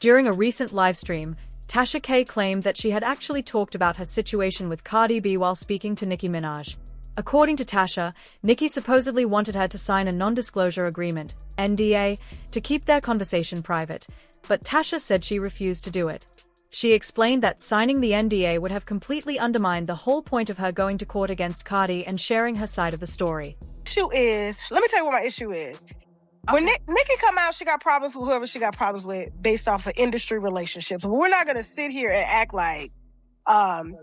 During a recent livestream, Tasha K claimed that she had actually talked about her situation with Cardi B while speaking to Nicki Minaj. According to Tasha, Nicki supposedly wanted her to sign a non-disclosure agreement, NDA, to keep their conversation private, but Tasha said she refused to do it. She explained that signing the NDA would have completely undermined the whole point of her going to court against Cardi and sharing her side of the story. Let me tell you what my issue is. When Nicki come out, she got problems with whoever she got problems with based off of industry relationships. We're not going to sit here and act like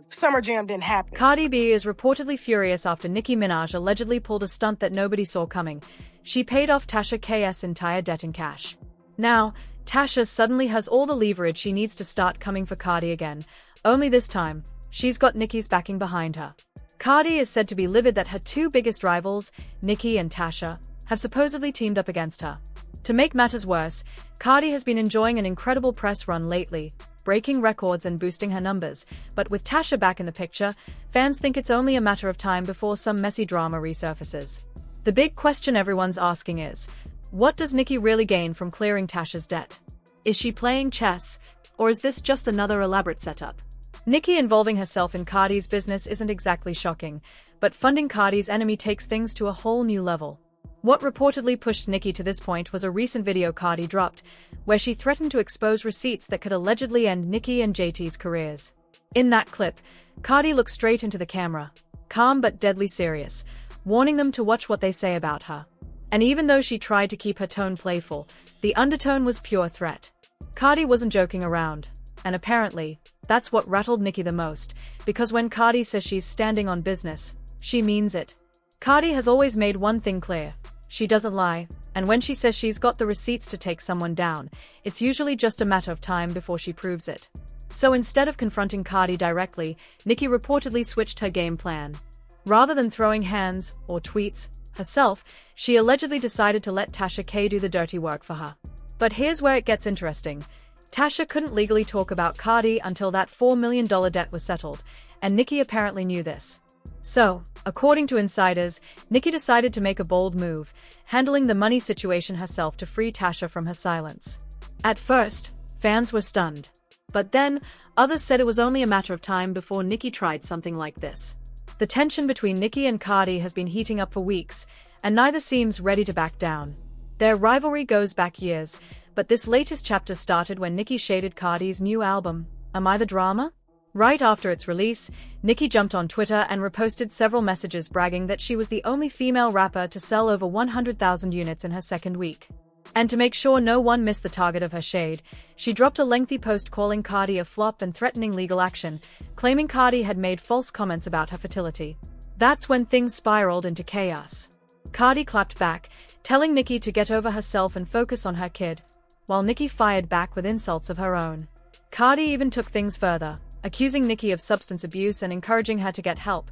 Summer Jam didn't happen. Cardi B is reportedly furious after Nicki Minaj allegedly pulled a stunt that nobody saw coming. She paid off Tasha K's entire debt in cash. Now, Tasha suddenly has all the leverage she needs to start coming for Cardi again, only this time, she's got Nicki's backing behind her. Cardi is said to be livid that her two biggest rivals, Nicki and Tasha, have supposedly teamed up against her. To make matters worse, Cardi has been enjoying an incredible press run lately, breaking records and boosting her numbers, but with Tasha back in the picture, fans think it's only a matter of time before some messy drama resurfaces. The big question everyone's asking is, what does Nicki really gain from clearing Tasha's debt? Is she playing chess, or is this just another elaborate setup? Nicki involving herself in Cardi's business isn't exactly shocking, but funding Cardi's enemy takes things to a whole new level. What reportedly pushed Nicki to this point was a recent video Cardi dropped, where she threatened to expose receipts that could allegedly end Nicki and JT's careers. In that clip, Cardi looked straight into the camera, calm but deadly serious, warning them to watch what they say about her. And even though she tried to keep her tone playful, the undertone was pure threat. Cardi wasn't joking around, and apparently, that's what rattled Nicki the most, because when Cardi says she's standing on business, she means it. Cardi has always made one thing clear: she doesn't lie, and when she says she's got the receipts to take someone down, it's usually just a matter of time before she proves it. So instead of confronting Cardi directly, Nicki reportedly switched her game plan. Rather than throwing hands, or tweets, herself, she allegedly decided to let Tasha K do the dirty work for her. But here's where it gets interesting. Tasha couldn't legally talk about Cardi until that $4 million debt was settled, and Nicki apparently knew this. So, according to insiders, Nicki decided to make a bold move, handling the money situation herself to free Tasha from her silence. At first, fans were stunned. But then, others said it was only a matter of time before Nicki tried something like this. The tension between Nicki and Cardi has been heating up for weeks, and neither seems ready to back down. Their rivalry goes back years, but this latest chapter started when Nicki shaded Cardi's new album, Am I the Drama? Right after its release, Nicki jumped on Twitter and reposted several messages bragging that she was the only female rapper to sell over 100,000 units in her second week. And to make sure no one missed the target of her shade, she dropped a lengthy post calling Cardi a flop and threatening legal action, claiming Cardi had made false comments about her fertility. That's when things spiraled into chaos. Cardi clapped back, telling Nicki to get over herself and focus on her kid, while Nicki fired back with insults of her own. Cardi even took things further, accusing Nicki of substance abuse and encouraging her to get help,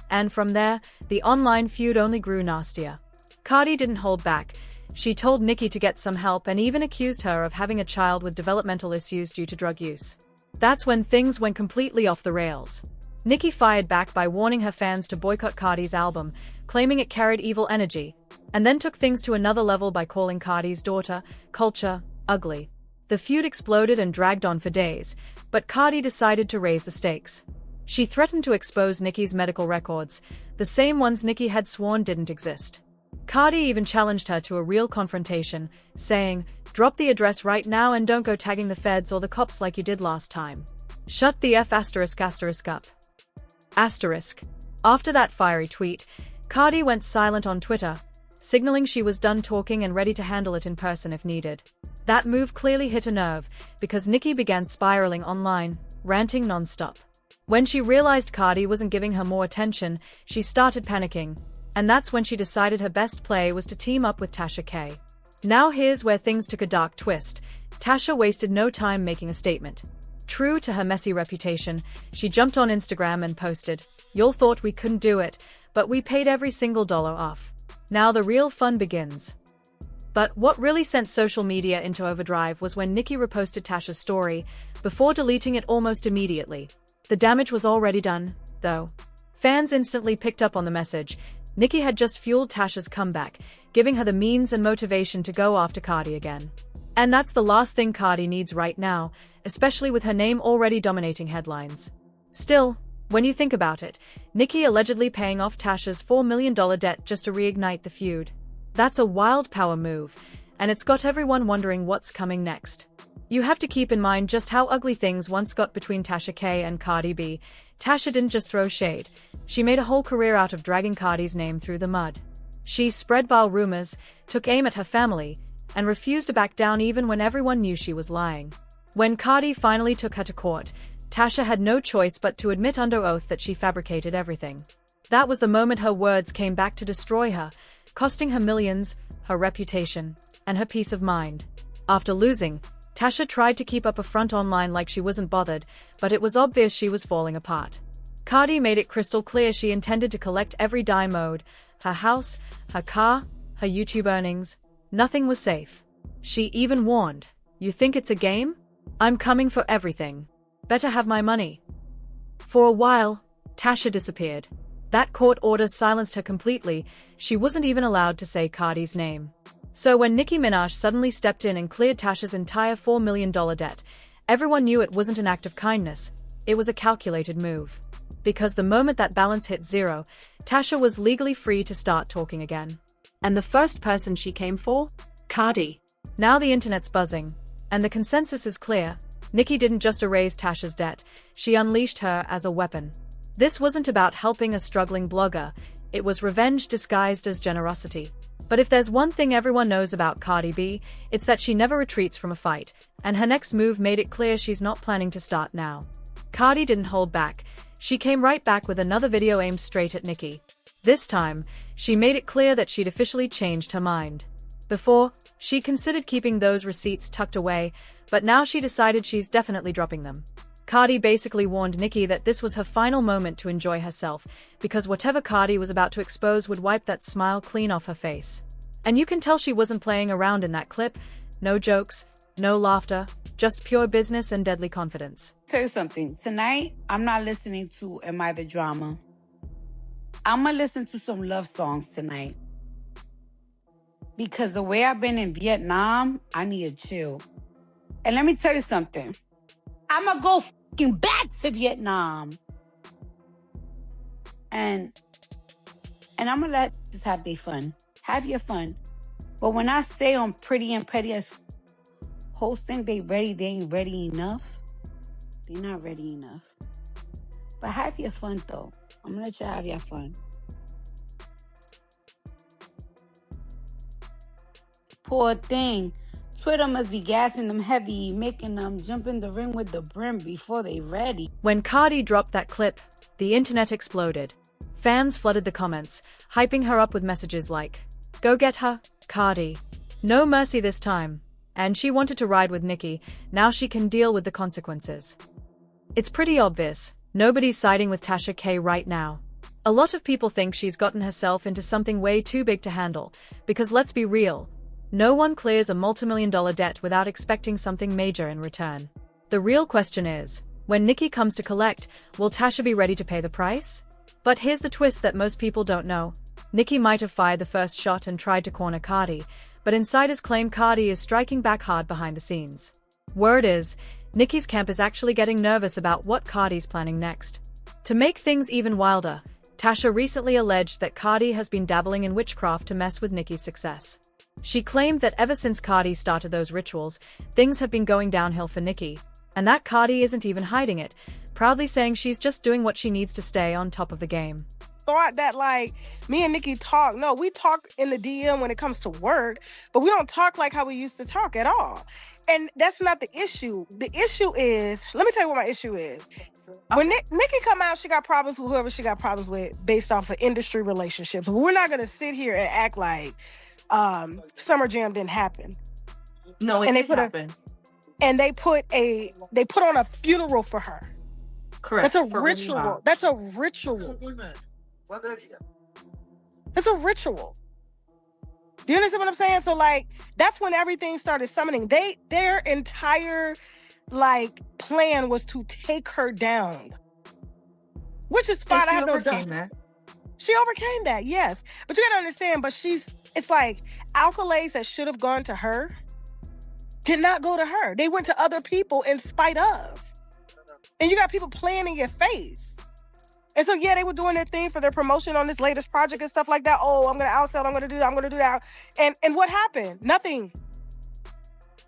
and from there, the online feud only grew nastier. Cardi didn't hold back. She told Nicki to get some help and even accused her of having a child with developmental issues due to drug use. That's when things went completely off the rails. Nicki fired back by warning her fans to boycott Cardi's album, claiming it carried evil energy, and then took things to another level by calling Cardi's daughter, Culture, ugly. The feud exploded and dragged on for days, but Cardi decided to raise the stakes. She threatened to expose Nicki's medical records, the same ones Nicki had sworn didn't exist. Cardi even challenged her to a real confrontation, saying, "Drop the address right now and don't go tagging the feds or the cops like you did last time. Shut the F*** up." After that fiery tweet, Cardi went silent on Twitter, signaling she was done talking and ready to handle it in person if needed. That move clearly hit a nerve, because Nicki began spiraling online, ranting non-stop. When she realized Cardi wasn't giving her more attention, she started panicking, and that's when she decided her best play was to team up with Tasha K. Now here's where things took a dark twist. Tasha wasted no time making a statement. True to her messy reputation, she jumped on Instagram and posted, "Y'all thought we couldn't do it, but we paid every single dollar off. Now the real fun begins." But what really sent social media into overdrive was when Nicki reposted Tasha's story, before deleting it almost immediately. The damage was already done, though. Fans instantly picked up on the message. Nicki had just fueled Tasha's comeback, giving her the means and motivation to go after Cardi again. And that's the last thing Cardi needs right now, especially with her name already dominating headlines. Still, when you think about it, Nicki allegedly paying off Tasha's $4 million debt just to reignite the feud. That's a wild power move, and it's got everyone wondering what's coming next. You have to keep in mind just how ugly things once got between Tasha K and Cardi B. Tasha didn't just throw shade. She made a whole career out of dragging Cardi's name through the mud. She spread vile rumors, took aim at her family, and refused to back down even when everyone knew she was lying. When Cardi finally took her to court, Tasha had no choice but to admit under oath that she fabricated everything. That was the moment her words came back to destroy her, costing her millions, her reputation, and her peace of mind. After losing, Tasha tried to keep up a front online like she wasn't bothered, but it was obvious she was falling apart. Cardi made it crystal clear she intended to collect every dime owed: her house, her car, her YouTube earnings. Nothing was safe. She even warned, "You think it's a game? I'm coming for everything. Better have my money." For a while, Tasha disappeared. That court order silenced her completely. She wasn't even allowed to say Cardi's name. So when Nicki Minaj suddenly stepped in and cleared Tasha's entire $4 million debt, everyone knew it wasn't an act of kindness. It was a calculated move. Because the moment that balance hit zero, Tasha was legally free to start talking again. And the first person she came for? Cardi. Now the internet's buzzing, and the consensus is clear. Nicki didn't just erase Tasha's debt, she unleashed her as a weapon. This wasn't about helping a struggling blogger, it was revenge disguised as generosity. But if there's one thing everyone knows about Cardi B, it's that she never retreats from a fight, and her next move made it clear she's not planning to start now. Cardi didn't hold back. She came right back with another video aimed straight at Nicki. This time, she made it clear that she'd officially changed her mind. Before, she considered keeping those receipts tucked away, but now she decided she's definitely dropping them. Cardi basically warned Nicki that this was her final moment to enjoy herself, because whatever Cardi was about to expose would wipe that smile clean off her face. And you can tell she wasn't playing around in that clip. No jokes, no laughter, just pure business and deadly confidence. Tell you something. Tonight, I'm not listening to Am I the Drama? I'm gonna listen to some love songs tonight. Because the way I've been in Vietnam, I need to chill. And let me tell you something. I'm gonna go fucking back to Vietnam. And I'm gonna let just have their fun. Have your fun. But when I say I'm pretty and petty as hosts think they ready, they ain't ready enough. They're not ready enough. But have your fun though. I'm gonna let you have your fun. Poor thing. Twitter must be gassing them heavy, making them jump in the ring with the brim before they ready. When Cardi dropped that clip, the internet exploded. Fans flooded the comments, hyping her up with messages like, "Go get her, Cardi. No mercy this time." And she wanted to ride with Nicki, now she can deal with the consequences. It's pretty obvious, nobody's siding with Tasha K right now. A lot of people think she's gotten herself into something way too big to handle, because let's be real, no one clears a multi-million-dollar debt without expecting something major in return. The real question is, when Nicki comes to collect, will Tasha be ready to pay the price? But here's the twist that most people don't know. Nicki might have fired the first shot and tried to corner Cardi, but insiders claim Cardi is striking back hard behind the scenes. Word is, Nicki's camp is actually getting nervous about what Cardi's planning next. To make things even wilder, Tasha recently alleged that Cardi has been dabbling in witchcraft to mess with Nicki's success. She claimed that ever since Cardi started those rituals, things have been going downhill for Nicki, and that Cardi isn't even hiding it, proudly saying she's just doing what she needs to stay on top of the game. Thought that like me and Nicki talk. No, we talk in the DM when it comes to work, but we don't talk like how we used to talk at all. And that's not the issue. The issue is, let me tell you what my issue is. When Nicki come out, she got problems with whoever she got problems with based off of industry relationships. We're not gonna sit here and act like Summer Jam didn't happen. No, it did happen. And they put on a funeral for her. Correct. That's a ritual. That's a ritual. It's a ritual. Do you understand what I'm saying? So like, that's when everything started summoning. Their entire like plan was to take her down, which is fine. I have no doubt. She overcame that, yes. But you gotta understand. But it's like accolades that should have gone to her did not go to her. They went to other people in spite of. And you got people playing in your face. And so, yeah, they were doing their thing for their promotion on this latest project and stuff like that. Oh, I'm going to outsell, I'm going to do that, I'm going to do that. And what happened? Nothing.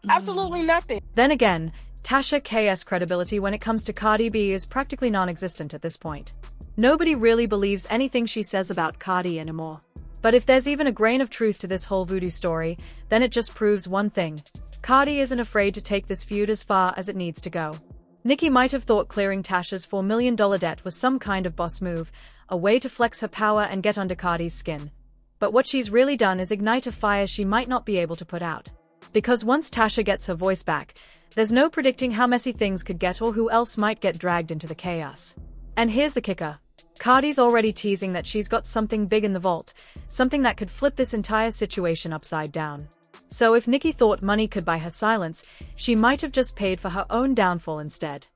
Absolutely nothing. Then again, Tasha K's credibility when it comes to Cardi B is practically non-existent at this point. Nobody really believes anything she says about Cardi anymore. But if there's even a grain of truth to this whole voodoo story, then it just proves one thing. Cardi isn't afraid to take this feud as far as it needs to go. Nicki might have thought clearing Tasha's $4 million debt was some kind of boss move, a way to flex her power and get under Cardi's skin. But what she's really done is ignite a fire she might not be able to put out. Because once Tasha gets her voice back, there's no predicting how messy things could get or who else might get dragged into the chaos. And here's the kicker. Cardi's already teasing that she's got something big in the vault, something that could flip this entire situation upside down. So if Nicki thought money could buy her silence, she might have just paid for her own downfall instead.